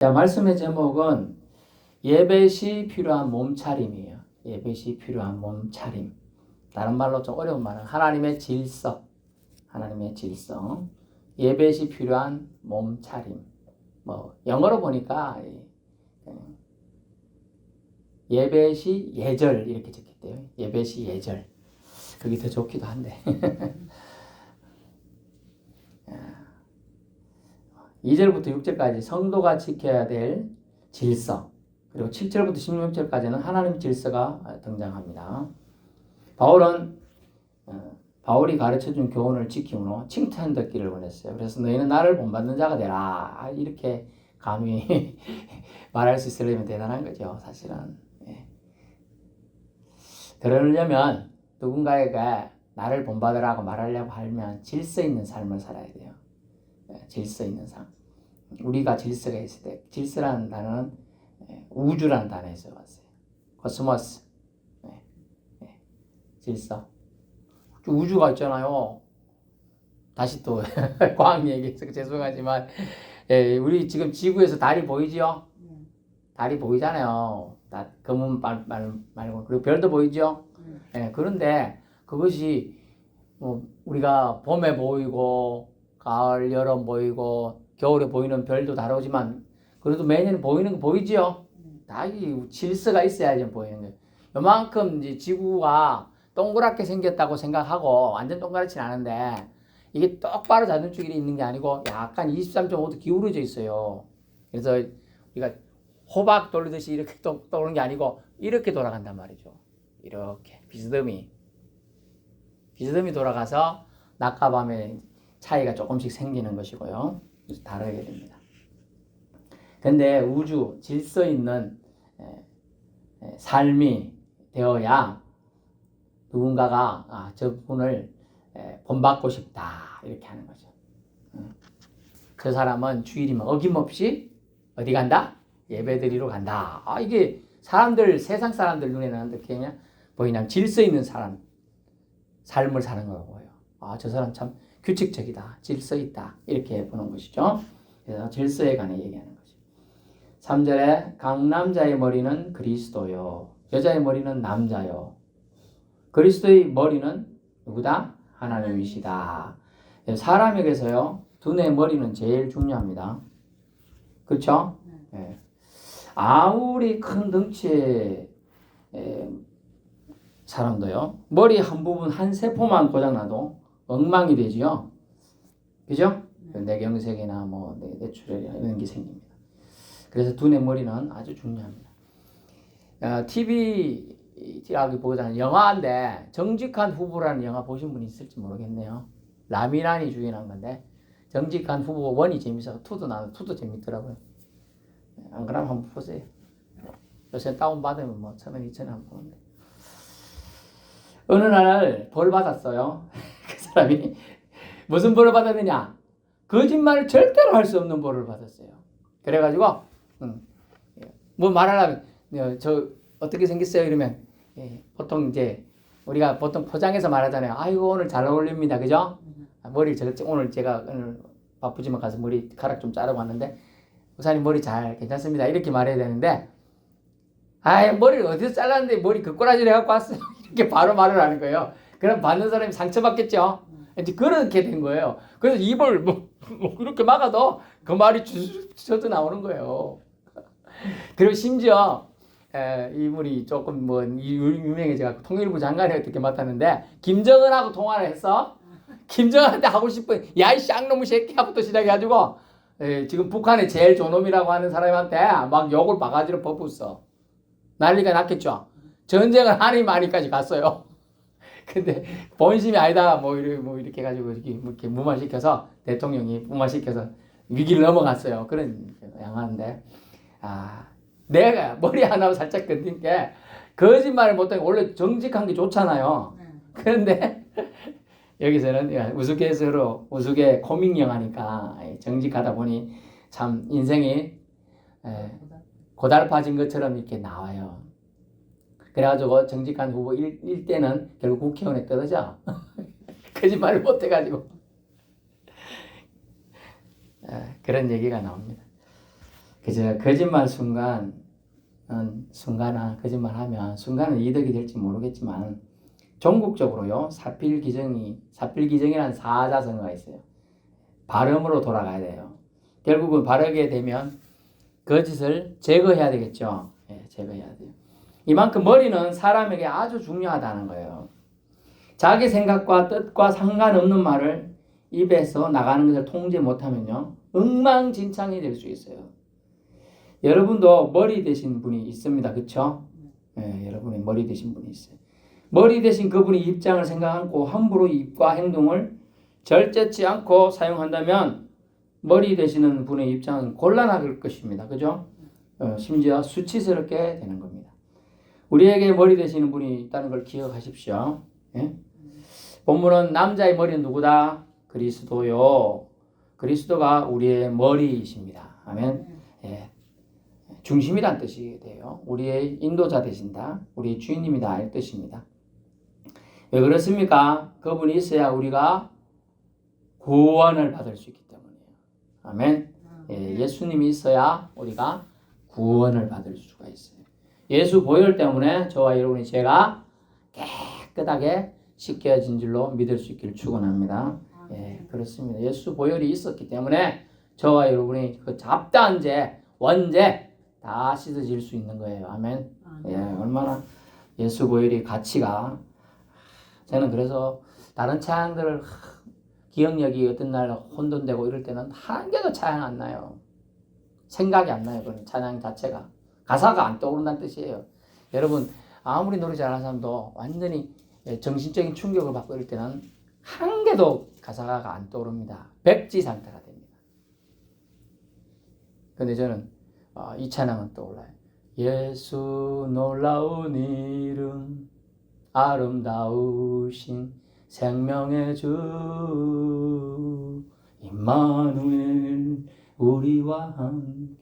자, 말씀의 제목은 예배 시 필요한 몸차림이에요. 예배 시 필요한 몸차림. 다른 말로 좀 어려운 말은 하나님의 질서. 하나님의 질서. 예배 시 필요한 몸차림. 영어로 보니까 예배 시 예절 이렇게 적혔대요. 예배 시 예절. 그게 더 좋기도 한데. 2절부터 6절까지 성도가 지켜야 될 질서, 그리고 7절부터 16절까지는 하나님 질서가 등장합니다. 바울이 가르쳐준 교훈을 지킴으로 칭찬 듣기를 원했어요. 그래서 너희는 나를 본받는 자가 되라. 이렇게 감히 말할 수 있으려면 대단한 거죠, 사실은. 그러려면 누군가에게 나를 본받으라고 말하려고 하면 질서 있는 삶을 살아야 돼요. 질서 있는 삶. 우리가 질서가 있을 때, 질서라는 단어는 우주라는 단어에서 왔어요. 코스모스. 질서. 우주가 있잖아요. 다시 또 과학 얘기해서 죄송하지만 우리 지금 지구에서 달이 보이죠? 달이 보이잖아요. 검은 말고. 그리고 별도 보이죠? 그런데 그것이 우리가 봄에 보이고 가을, 여름 보이고 겨울에 보이는 별도 다르지만 그래도 매년 보이는 거 보이지요? 다 이 질서가 있어야지 보이는 거예요. 요만큼 이제 지구가 동그랗게 생겼다고 생각하고 완전 동그랗진 않은데 이게 똑바로 자전축이 있는 게 아니고 약간 23.5도 기울어져 있어요. 그래서 우리가 호박 돌리듯이 이렇게 도는 게 아니고 이렇게 돌아간단 말이죠. 이렇게 비스듬히 돌아가서 낮과 밤의 차이가 조금씩 생기는 것이고요. 다르게 됩니다. 근데 우주 질서 있는 삶이 되어야 누군가가 저분을 본받고 싶다 이렇게 하는 거죠. 저 사람은 주일이면 어김없이 어디 간다? 예배드리러 간다. 이게 세상 사람들 눈에는 어떻게 보이냐면 질서 있는 사람 삶을 사는 거고요. 저 사람 참 규칙적이다, 질서 있다 이렇게 보는 것이죠. 그래서 질서에 관해 얘기하는 거죠. 3절에 강남자의 머리는 그리스도요, 여자의 머리는 남자요. 그리스도의 머리는 누구다? 하나님이시다. 사람에게서요, 두뇌 머리는 제일 중요합니다. 그렇죠? 아무리 큰 덩치의 사람도요, 머리 한 부분 한 세포만 고장나도 엉망이 되지요. 그죠? 뇌경색이나 뇌출혈이나 이런 게 생깁니다. 그래서 두뇌 머리는 아주 중요합니다. TV라기보다는 영화인데 정직한 후보라는 영화 보신 분이 있을지 모르겠네요. 라미란이 주연한 건데 정직한 후보 1이 재밌어서 2도 재밌더라고요. 안 그러면 한번 보세요. 요새 다운받으면 1,000원, 2,000원 한번 보는데. 어느 날 벌 받았어요. 그 사람이 무슨 벌을 받았느냐? 거짓말을 절대로 할 수 없는 벌을 받았어요. 그래가지고 말하려면 저 어떻게 생겼어요? 이러면 보통 이제 우리가 보통 포장해서 말하잖아요. 아이고 오늘 잘 어울립니다. 그죠? 머리 오늘 제가 바쁘지만 가서 머리카락 좀 자르고 왔는데 우사님 머리 잘 괜찮습니다. 이렇게 말해야 되는데 머리를 어디서 잘랐는데 머리 그 꼬라지를 해갖고 왔어요. 이렇게 바로 말을 하는 거예요. 그럼 받는 사람이 상처받겠죠. 이제 그렇게 된 거예요. 그래서 입을 이렇게 막아도 그 말이 저도 나오는 거예요. 그리고 심지어 이분이 조금 유명해져갖고 통일부 장관이 어떻게 맡았는데 김정은하고 통화를 했어. 김정은한테 하고 싶은 야 이 쌍놈의 새끼하고부터 시작해가지고 지금 북한의 제일 좋은 놈이라고 하는 사람한테 막 욕을 바가지로 퍼붓어. 난리가 났겠죠. 전쟁을 하니 마니까지 갔어요. 근데 본심이 아니다 이렇게 해가지고 이렇게 무마시켜서 대통령이 무마시켜서 위기를 넘어갔어요. 그런 양하는데 내가 머리 하나 살짝 건든 게 거짓말을 못하면 원래 정직한 게 좋잖아요. 그런데 여기서는 우스갯소리로 코믹 영화니까 정직하다 보니 참 인생이 고달파진 것처럼 이렇게 나와요. 그래가지고 정직한 후보 1대는 결국 국회의원에 떨어져. 거짓말을 못해가지고. 그런 얘기가 나옵니다. 그저 거짓말 순간은 거짓말하면 순간은 이득이 될지 모르겠지만 종국적으로요 사필기정이라는 사자성어가 있어요. 발음으로 돌아가야 돼요. 결국은 바르게 되면 거짓을 제거해야 되겠죠. 예, 제거해야 돼요. 이만큼 머리는 사람에게 아주 중요하다는 거예요. 자기 생각과 뜻과 상관없는 말을 입에서 나가는 것을 통제 못하면요 엉망진창이 될 수 있어요. 여러분도 머리 되신 분이 있습니다. 그렇죠? 예, 여러분이 머리 되신 분이 있어요. 머리 되신 그분이 입장을 생각 않고 함부로 입과 행동을 절제치 않고 사용한다면 머리 되시는 분의 입장은 곤란할 것입니다. 그죠? 심지어 수치스럽게 되는 겁니다. 우리에게 머리 되시는 분이 있다는 걸 기억하십시오. 예? 본문은 남자의 머리는 누구다? 그리스도요. 그리스도가 우리의 머리이십니다. 아멘. 예. 중심이란 뜻이 돼요. 우리의 인도자 되신다. 우리의 주인님이다. 이 뜻입니다. 왜 그렇습니까? 그분이 있어야 우리가 구원을 받을 수 있기 때문이에요. 아멘. 예, 예수님이 있어야 우리가 구원을 받을 수가 있어요. 예수 보혈 때문에 저와 여러분의 죄가 깨끗하게 씻겨진 줄로 믿을 수 있기를 축원합니다. 예, 그렇습니다. 예수 보혈이 있었기 때문에 저와 여러분이 그 잡다한 죄, 원죄 다 씻어질 수 있는 거예요. 아멘. 예, 얼마나 예수 보혈이 가치가. 저는 그래서 다른 찬양들을 기억력이 어떤 날 혼돈되고 이럴 때는 한 개도 찬양 안 나요. 생각이 안 나요. 그런 찬양 자체가. 가사가 안 떠오른다는 뜻이에요. 여러분 아무리 노래 잘하는 사람도 완전히 정신적인 충격을 받고 이럴 때는 한 개도 가사가 안 떠오릅니다. 백지 상태가 됩니다. 근데 저는 이 찬양은 떠올라요. 예수 놀라운 이름 아름다우신 생명의 주 임마누엘 우리와 함께.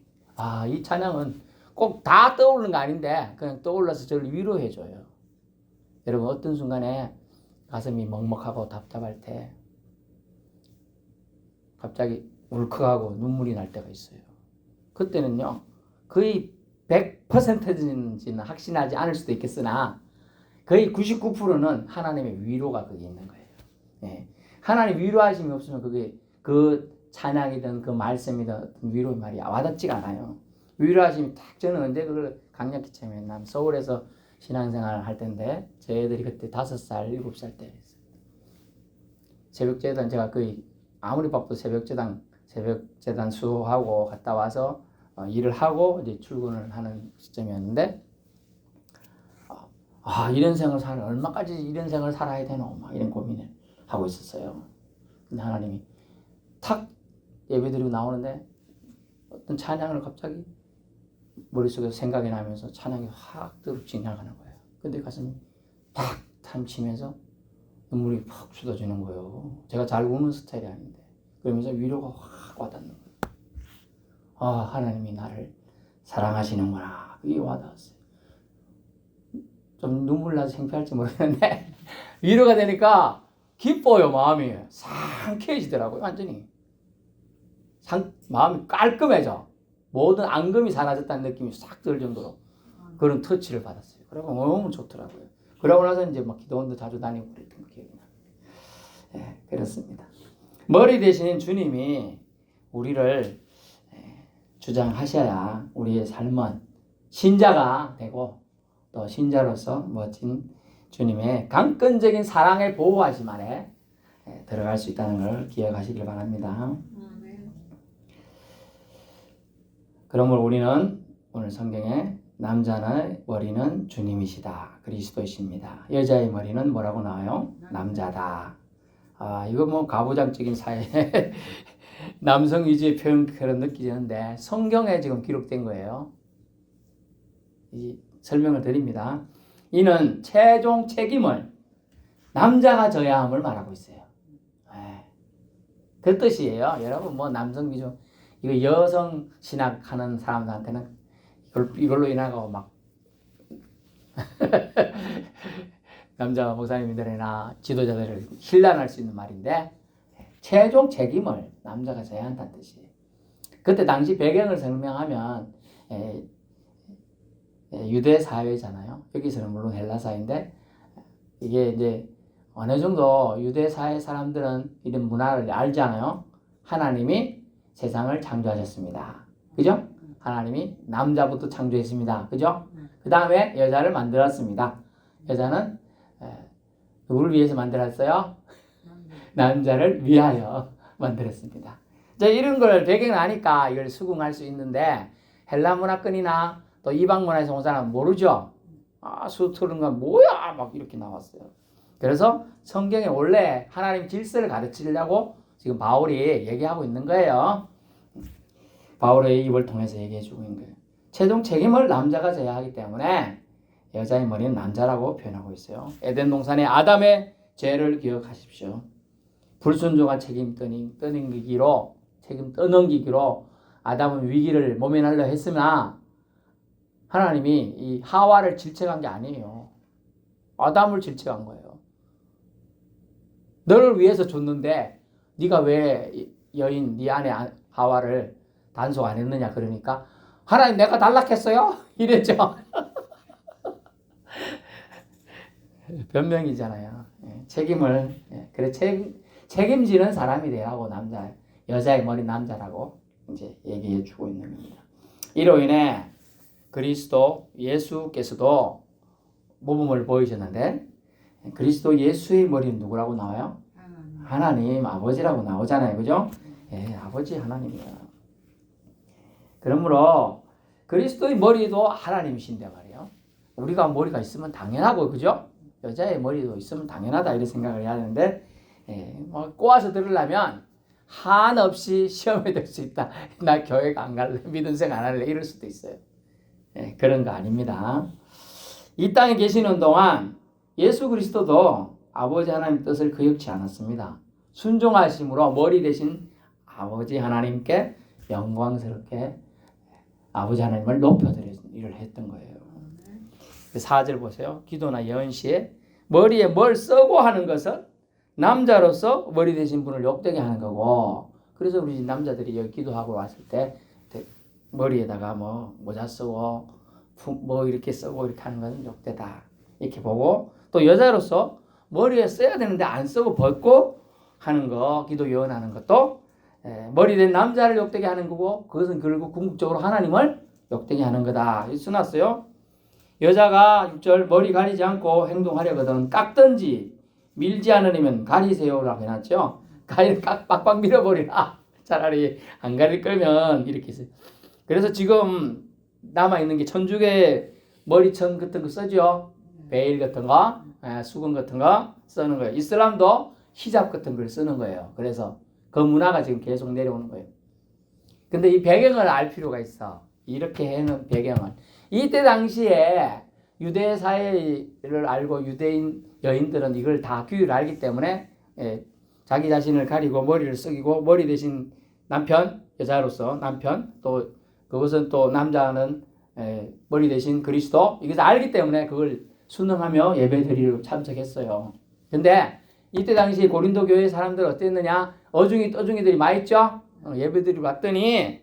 이 찬양은 꼭 다 떠오르는 거 아닌데 그냥 떠올라서 저를 위로해줘요. 여러분 어떤 순간에 가슴이 먹먹하고 답답할 때 갑자기 울컥하고 눈물이 날 때가 있어요. 그때는요 거의 100%인지는 확신하지 않을 수도 있겠으나 거의 99%는 하나님의 위로가 거기 있는 거예요. 예. 하나님 위로하심이 없으면 그게 그 찬양이든 그 말씀이든 어떤 위로의 말이 와닿지가 않아요. 위로하심이 딱 저는 언제 그걸 강력히 체험했나 서울에서 신앙생활을 할 때인데 제 애들이 그때 5살, 7살 때였어요. 새벽제단 제가 거의 아무리 바빠도 새벽제단 수호하고 갔다 와서 일을 하고 이제 출근을 하는 시점이었는데 이런 생을 얼마까지 이런 생을 살아야 되노? 막 이런 고민을 하고 있었어요. 근데 하나님이 탁 예배드리고 나오는데 어떤 찬양을 갑자기 머릿속에서 생각이 나면서 찬양이 확 지나가는 거예요. 근데 가슴이 팍 탐치면서 눈물이 팍 쏟아지는 거예요. 제가 잘 우는 스타일이 아닌데 그러면서 위로가 확 와닿는 거예요. 하나님이 나를 사랑하시는구나. 그게 와닿았어요. 좀 눈물 나서 창피할지 모르겠는데 위로가 되니까 기뻐요. 마음이 상쾌해지더라고요. 완전히 마음이 깔끔해져. 모든 앙금이 사라졌다는 느낌이 싹 들 정도로 그런 터치를 받았어요. 그리고 너무 좋더라고요. 그러고 나서 이제 막 기도원도 자주 다니고 그랬던 거 기억이 납니다. 예, 그렇습니다. 머리 대신 주님이 우리를 주장하셔야 우리의 삶은 신자가 되고 또 신자로서 멋진 주님의 강권적인 사랑의 보호하심 아래 들어갈 수 있다는 걸 기억하시길 바랍니다. 그러므로 우리는 오늘 성경에 남자의 머리는 주님이시다. 그리스도이십니다. 여자의 머리는 뭐라고 나와요? 남자다. 이거 뭐 가부장적인 사회 남성 위주의 표현처럼 느끼는데 성경에 지금 기록된 거예요. 이 설명을 드립니다. 이는 최종 책임을 남자가 져야 함을 말하고 있어요. 그 뜻이에요. 여러분 뭐 남성 위주 이거 여성 신학하는 사람들한테는 이걸로 인하고 막 남자 목사님들이나 지도자들을 힐난할 수 있는 말인데 최종 책임을 남자가 져야 한다는 뜻이에요. 그때 당시 배경을 설명하면 유대 사회잖아요. 여기서는 물론 헬라 사회인데 이게 이제 어느 정도 유대 사회 사람들은 이런 문화를 알잖아요. 하나님이 세상을 창조하셨습니다. 그죠? 하나님이 남자부터 창조했습니다. 그죠? 그 다음에 여자를 만들었습니다. 여자는 누구를 위해서 만들었어요? 남자를 위하여 만들었습니다. 자, 이런 걸 배경을 아니까 이걸 수긍할 수 있는데 헬라 문화권이나 또 이방 문화에서 온 사람은 모르죠. 아, 수트는 건 뭐야? 막 이렇게 나왔어요. 그래서 성경에 원래 하나님 질서를 가르치려고 지금 바울이 얘기하고 있는 거예요. 바울의 입을 통해서 얘기해주고 있는 거예요. 최종 책임을 남자가 져야 하기 때문에 여자의 머리는 남자라고 표현하고 있어요. 에덴 동산의 아담의 죄를 기억하십시오. 불순종한 책임 떠넘기기로 아담은 위기를 모면하려 했으나 하나님이 이 하와를 질책한 게 아니에요. 아담을 질책한 거예요. 너를 위해서 줬는데 네가 왜 여인 네 아내 하와를 단속 안 했느냐 그러니까 하나님 내가 단락했어요? 이랬죠. 변명이잖아요. 책임을 그래 책임지는 사람이 되라고 여자의 머리 남자라고 이제 얘기해 주고 있는 겁니다. 이로 인해 그리스도 예수께서도 모범을 보이셨는데 그리스도 예수의 머리는 누구라고 나와요? 하나님 아버지라고 나오잖아요. 그죠? 아버지 하나님이야. 그러므로 그리스도의 머리도 하나님이신데 말이에요. 우리가 머리가 있으면 당연하고 그죠? 여자의 머리도 있으면 당연하다 이런 생각을 해야 하는데 뭐 꼬아서 들으려면 한없이 시험에 들 수 있다. 나 교회 안 갈래. 믿은 생 안 할래. 이럴 수도 있어요. 그런 거 아닙니다. 이 땅에 계시는 동안 예수 그리스도도 아버지 하나님 뜻을 거역치 않았습니다. 순종하심으로 머리 대신 아버지 하나님께 영광스럽게 아버지 하나님을 높여드리는 일을 했던 거예요. 4절 보세요. 기도나 예언 시에 머리에 뭘 쓰고 하는 것은 남자로서 머리 대신 분을 욕되게 하는 거고, 그래서 우리 남자들이 여기 기도하고 왔을 때 머리에다가 뭐 모자 쓰고 뭐 이렇게 쓰고 이렇게 하는 것은 욕되다 이렇게 보고, 또 여자로서 머리에 써야 되는데 안 쓰고 벗고 하는 거, 기도 예언하는 것도 머리 된 남자를 욕되게 하는 거고, 그것은 결국 궁극적으로 하나님을 욕되게 하는 거다. 써놨어요. 여자가 6절 머리 가리지 않고 행동하려거든 깎든지 밀지 않으면 가리세요라고 해놨죠. 빡빡 밀어버리라. 차라리 안 가릴 거면 이렇게 써요. 그래서 지금 남아있는 게 천주교 머리천 같은 거 쓰죠. 베일 같은 거, 수건 같은 거 쓰는 거예요. 이슬람도 히잡 같은 걸 쓰는 거예요. 그래서 그 문화가 지금 계속 내려오는 거예요. 근데 이 배경을 알 필요가 있어. 이렇게 해놓은 배경을. 이때 당시에 유대 사회를 알고 유대인 여인들은 이걸 다 규율을 알기 때문에 자기 자신을 가리고 머리를 숙이고 머리 대신 남편, 여자로서 남편, 또 그것은 또 남자는 머리 대신 그리스도, 이것을 알기 때문에 그걸 순응하며 예배드리러 참석했어요. 근데 이때 당시 고린도 교회 사람들 어땠느냐? 어중이 떠중이들이 많이 있죠? 예배드리러 왔더니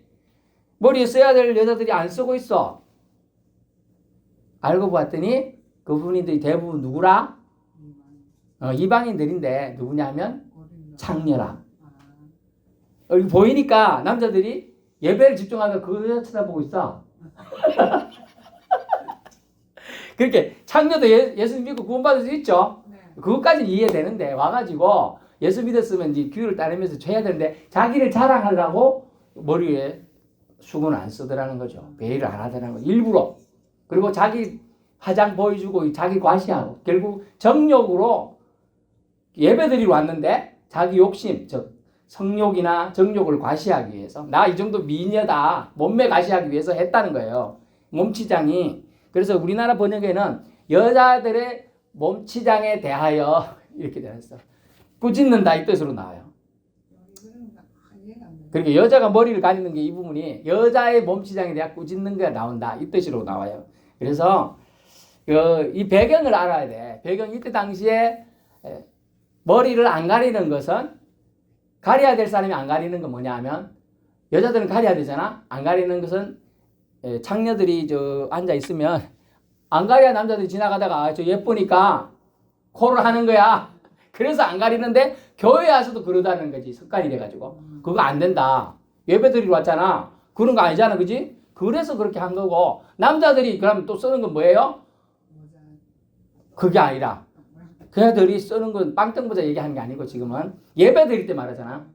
머리에 써야 될 여자들이 안 쓰고 있어. 알고 봤더니 그분들이 대부분 누구라? 이방인들인데 누구냐면 창녀라. 여기 보이니까 남자들이 예배를 집중하면 그 여자 쳐다보고 있어. 그렇게 창녀도 예수 믿고 구원받을 수 있죠. 그것까지는 이해되는데 와가지고 예수 믿었으면 이제 규율을 따르면서 줘야 되는데 자기를 자랑하려고 머리에 수건을 안 쓰더라는 거죠. 베일을 안 하더라는 거죠. 일부러. 그리고 자기 화장 보여주고 자기 과시하고 결국 정욕으로 예배드리러 왔는데 자기 욕심, 즉 성욕이나 정욕을 과시하기 위해서 나 이 정도 미녀다 몸매 과시하기 위해서 했다는 거예요. 몸치장이. 그래서 우리나라 번역에는 여자들의 몸치장에 대하여 이렇게 되어 있어. 꾸짖는다 이 뜻으로 나와요. 그러니까 여자가 머리를 가리는 게 이 부분이 여자의 몸치장에 대해 꾸짖는 게 나온다 이 뜻으로 나와요. 그래서 이 배경을 알아야 돼. 배경 이때 당시에 머리를 안 가리는 것은 가려야 될 사람이 안 가리는 건 뭐냐 하면 여자들은 가려야 되잖아. 안 가리는 것은 창녀들이 앉아 있으면 안 가려야 남자들이 지나가다가 저 예쁘니까 코를 하는 거야. 그래서 안 가리는데 교회 와서도 그러다는 거지. 습관이 돼가지고. 그거 안 된다. 예배 드리러 왔잖아. 그런 거 아니잖아. 그지? 그래서 그렇게 한 거고 남자들이 그럼 또 쓰는 건 뭐예요? 그게 아니라 그애들이 쓰는 건 빵떡모자 얘기하는 게 아니고 지금은 예배 드릴 때 말하잖아.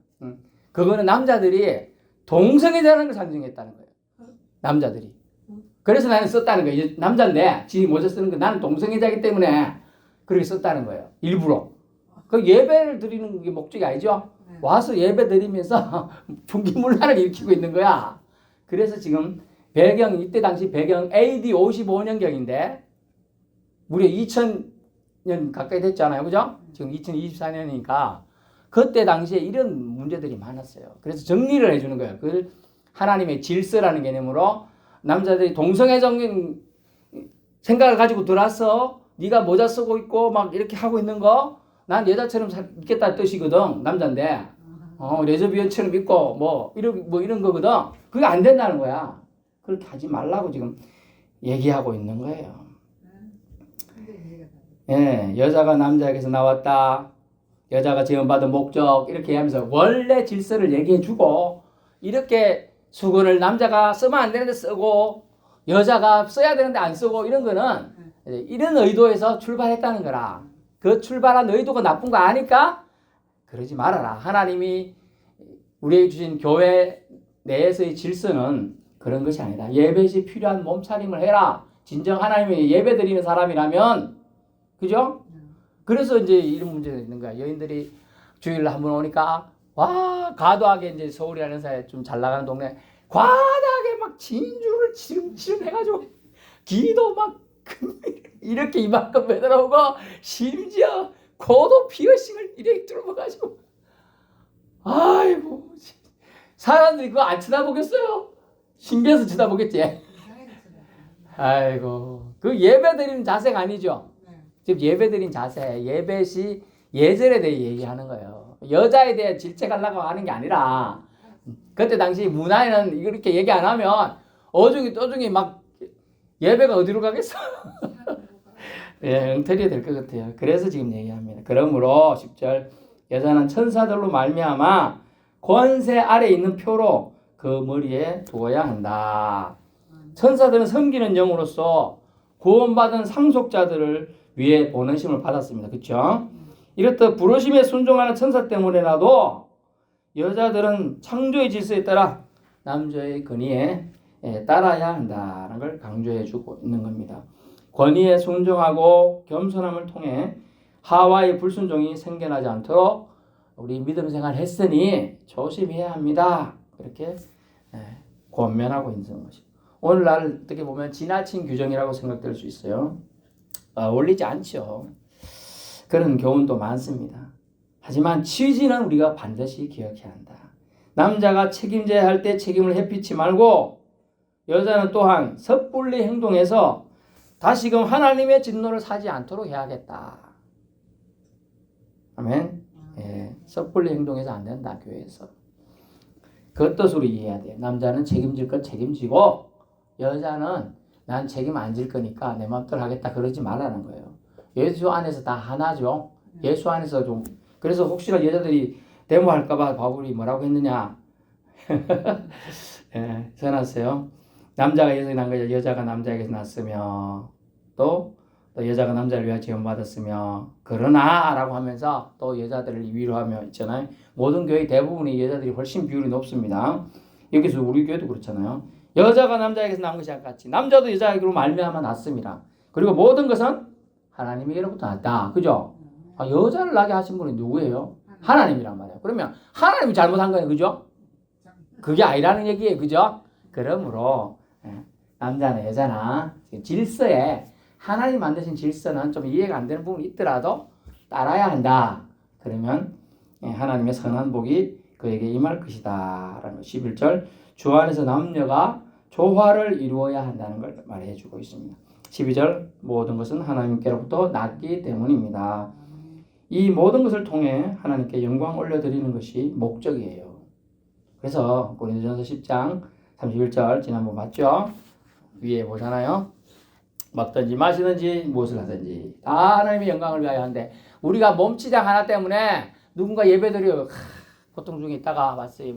그거는 남자들이 동성애자라는 걸 산정했다는 거예요. 남자들이. 그래서 나는 썼다는 거예요. 남자인데 지금 모자 쓰는 거 나는 동성애자이기 때문에 그렇게 썼다는 거예요. 일부러. 그 예배를 드리는 게 목적이 아니죠. 와서 예배 드리면서 분기문란을 일으키고 있는 거야. 그래서 지금 배경 이때 당시 배경 AD 55년경인데 무려 2000년 가까이 됐잖아요. 그죠? 지금 2024년이니까 그때 당시에 이런 문제들이 많았어요. 그래서 정리를 해주는 거예요. 그걸 하나님의 질서라는 개념으로 남자들이 동성애적인 생각을 가지고 들어와서 네가 모자 쓰고 있고 막 이렇게 하고 있는 거 난 여자처럼 있겠다는 뜻이거든. 남자인데 레즈비언처럼 있고 뭐 이런 거거든. 그게 안 된다는 거야. 그렇게 하지 말라고 지금 얘기하고 있는 거예요. 예, 여자가 남자에게서 나왔다. 여자가 지원받은 목적 이렇게 하면서 원래 질서를 얘기해주고 이렇게 수건을 남자가 쓰면 안 되는데 쓰고 여자가 써야 되는데 안 쓰고 이런 거는 이런 의도에서 출발했다는 거라. 그 출발한 의도가 나쁜 거 아니까 그러지 말아라. 하나님이 우리에게 주신 교회 내에서의 질서는 그런 것이 아니다. 예배시 필요한 몸차림을 해라. 진정 하나님의 예배 드리는 사람이라면 그죠? 그래서 이제 이런 문제가 있는 거야. 여인들이 주일날 한번 오니까 와 과도하게 이제 서울이라는 사회 좀 잘 나가는 동네 과다하게 막 진주를 치름 해가지고 기도 막 이렇게 이만큼 매달아오고 심지어 코도 피어싱을 이렇게 뚫어가지고 아이고 사람들이 그거 안 쳐다보겠어요? 신기해서 쳐다보겠지. 아이고 그 예배 드리는 자세가 아니죠. 지금 예배 드린 자세 예배시 예절에 대해 얘기하는 거예요. 여자에 대해 질책하려고 하는 게 아니라 그때 당시 문화에는 이렇게 얘기 안 하면 어중이 떠중이 막 예배가 어디로 가겠어? 예, 엉터리가 될 것 같아요. 그래서 지금 얘기합니다. 그러므로 10절 여자는 천사들로 말미암아 권세 아래 있는 표로 그 머리에 두어야 한다. 천사들은 섬기는 영으로서 구원받은 상속자들을 위해 보내심을 받았습니다. 그렇죠? 이렇듯 부르심에 순종하는 천사 때문에라도 여자들은 창조의 질서에 따라 남자의 권위에 따라야 한다는 걸 강조해 주고 있는 겁니다. 권위에 순종하고 겸손함을 통해 하와의 불순종이 생겨나지 않도록 우리 믿음 생활 했으니 조심해야 합니다. 그렇게 권면하고 있는 것이죠. 오늘날 어떻게 보면 지나친 규정이라고 생각될 수 있어요. 어울리지 않죠. 그런 교훈도 많습니다. 하지만 취지는 우리가 반드시 기억해야 한다. 남자가 책임져야 할 때 책임을 회피치 말고 여자는 또한 섣불리 행동해서 다시금 하나님의 진노를 사지 않도록 해야겠다. 아멘. 예, 섣불리 행동해서 안 된다. 교회에서. 그 뜻으로 이해해야 돼. 남자는 책임질 것 책임지고 여자는 난 책임 안 질 거니까 내 마음대로 하겠다. 그러지 말라는 거예요. 예수 안에서 다 하나죠. 예수 안에서 좀 그래서 혹시나 여자들이 데모할까봐 바울이 뭐라고 했느냐. 예, 써놨어요. 남자가 여자에게 난 거죠. 여자가 남자에게서 났으며 또 여자가 남자를 위하여 지원받았으며 그러나 라고 하면서 또 여자들을 위로하며 있잖아요. 모든 교회 대부분의 여자들이 훨씬 비율이 높습니다. 여기서 우리 교회도 그렇잖아요. 여자가 남자에게서 난 것이 같이 남자도 여자에게로 말미암아 났습니다. 그리고 모든 것은 하나님에게로부터 났다. 그죠? 여자를 나게 하신 분이 누구예요? 하나님이란 말이에요. 그러면 하나님이 잘못한 거예요. 그죠? 그게 아니라는 얘기예요. 그죠? 그러므로 남자나 여자나 질서에 하나님 만드신 질서는 좀 이해가 안 되는 부분이 있더라도 따라야 한다. 그러면 하나님의 선한 복이 그에게 임할 것이다. 라는 11절 주 안에서 남녀가 조화를 이루어야 한다는 걸 말해주고 있습니다. 12절 모든 것은 하나님께로부터 났기 때문입니다. 이 모든 것을 통해 하나님께 영광 올려드리는 것이 목적이에요. 그래서 고린도전서 10장 31절 지난번 봤죠? 위에 보잖아요. 먹든지 마시든지 무엇을 하든지 다 하나님의 영광을 위하여 하는데 우리가 몸치장 하나 때문에 누군가 예배드려 보통 중에 있다가 왔어요.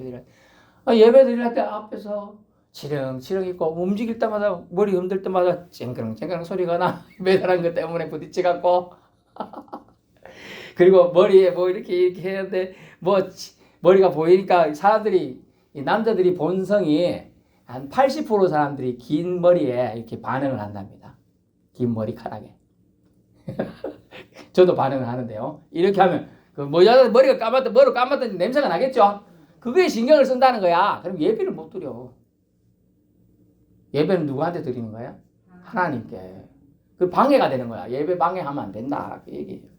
예배드릴 때 앞에서 치렁치렁 있고 움직일 때마다 머리 흔들 때마다 쨍그렁쨍그렁 소리가 나. 매달한 것 때문에 부딪혀갖고 그리고 머리에 뭐 이렇게 했는데 뭐 머리가 보이니까 사람들이 남자들이 본성이 한 80% 사람들이 긴 머리에 이렇게 반응을 한답니다. 긴 머리카락에. 저도 반응을 하는데요. 이렇게 하면 그 여자 머리가 감았더니 냄새가 나겠죠. 그거에 신경을 쓴다는 거야. 그럼 예배를 못 드려. 예배는 누구한테 드리는 거야? 하나님께. 그 방해가 되는 거야. 예배 방해하면 안 된다. 그 얘기예요.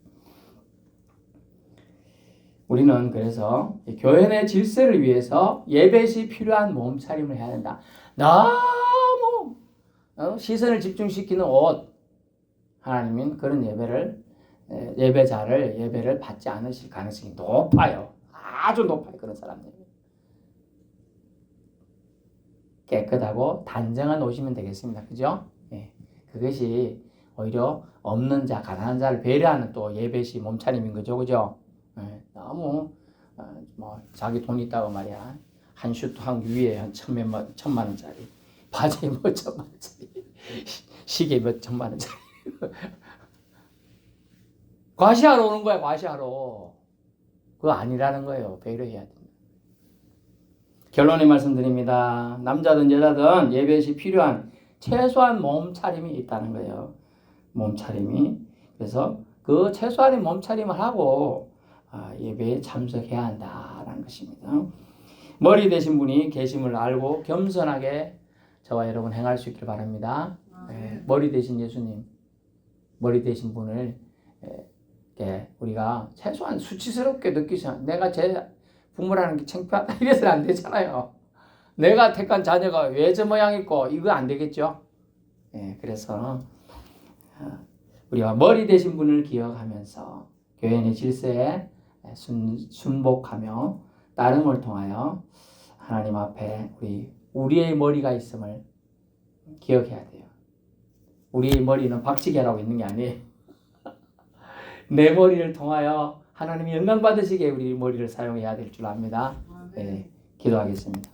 우리는 그래서 교회 내 질서를 위해서 예배 시 필요한 몸차림을 해야 된다. 너무 시선을 집중시키는 옷, 하나님은 그런 예배를 받지 않으실 가능성이 높아요. 아주 높아요. 그런 사람들. 깨끗하고 단정한 옷이면 되겠습니다. 그죠? 예. 그것이 오히려 없는 자, 가난한 자를 배려하는 또 예배시 몸차림인 거죠. 그죠? 예. 너무 뭐 자기 돈 있다고 말이야. 한 슈트 한 위에 한 천만 원짜리, 바지에 뭐 천만 원짜리, 시계 몇 천만 원짜리. 과시하러 오는 거야. 과시하러. 그거 아니라는 거예요. 배려해야 된다. 결론의 말씀드립니다. 남자든 여자든 예배 시 필요한 최소한 몸차림이 있다는 거예요. 몸차림이. 그래서 그 최소한의 몸차림을 하고 예배에 참석해야 한다는 것입니다. 머리 되신 분이 계심을 알고 겸손하게 저와 여러분 행할 수 있기를 바랍니다. 머리 되신 예수님, 머리 되신 분을 우리가 최소한 수치스럽게 느끼셔. 내가 제 부모라는 게 창피하다 이래서는 안 되잖아요. 내가 택한 자녀가 왜 저 모양 있고 이거 안 되겠죠. 그래서 우리가 머리 되신 분을 기억하면서 교회 내 질서에 순복하며 따름을 통하여 하나님 앞에 우리의 머리가 있음을 기억해야 돼요. 우리의 머리는 박치기라고 있는 게 아니에요. 내 머리를 통하여 하나님이 영광 받으시게 우리 머리를 사용해야 될 줄 압니다. 기도하겠습니다.